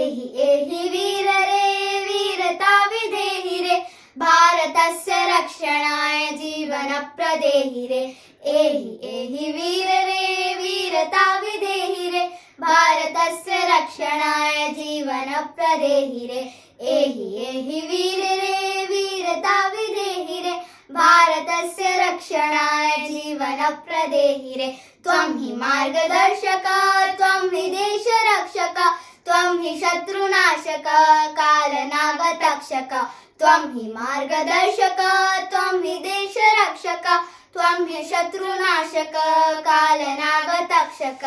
एहि वीर रे वीरता विधेहि रे भारतस्य रक्षणाय जीवन प्रदेहि रे एहि वीर रे वीरता विधेहि रे भारतस्य रक्षणाय जीवन प्रदेहि रे एहि वीर रे वीरता विधेहि रे भारतस्य रक्षणाय जीवन प्रदेहि रे त्वं हि मार्गदर्शक त्वं हि देशरक्षक त्वं हि शत्रुनाशक कालनागतक्षक त्वं हि मार्गदर्शक त्वं हि देशरक्षक त्वं हि शत्रुनाशक कालनागतक्षक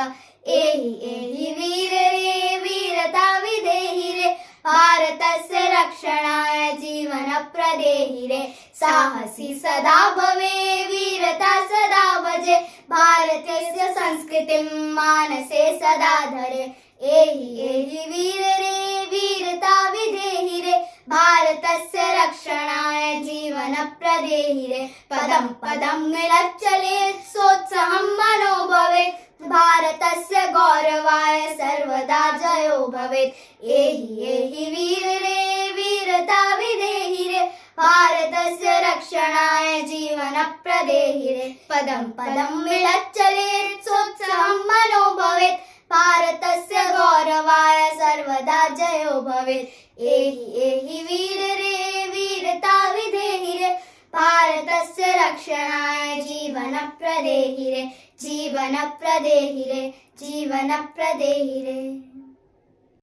एहि वीर रे वीरता विधेहि रे भारतस्य रक्षणाय जीवन प्रदेहि रे साहसी सदा भवे वीरता सदा भजे भारतस्य संस्कृतिं मानसे सदा धरे एहि वीर रे वीरता विधेहि रे भारतस्य रक्षणाय जीवन प्रदेहि रे पदं पदं मिलच्चलेत् सोत्साहं मनो भवेत् भारतस्य गौरवाय सर्वदा जयो भवेत् एहि वीर रे वीरता विधेहि रे भारतस्य रक्षणाय जीवन प्रदेहि रे पदं पदं मिलच्चलेत् सोत्साहं मनो भवेत् भारतस्य गौरवाय सर्वदा जयो भवेत् एहि वीर रे वीरता विधेहि रे भारतस्य रक्षणाय जीवन प्रदेहि रे जीवन प्रदेहि रे जीवन प्रदेहि रे।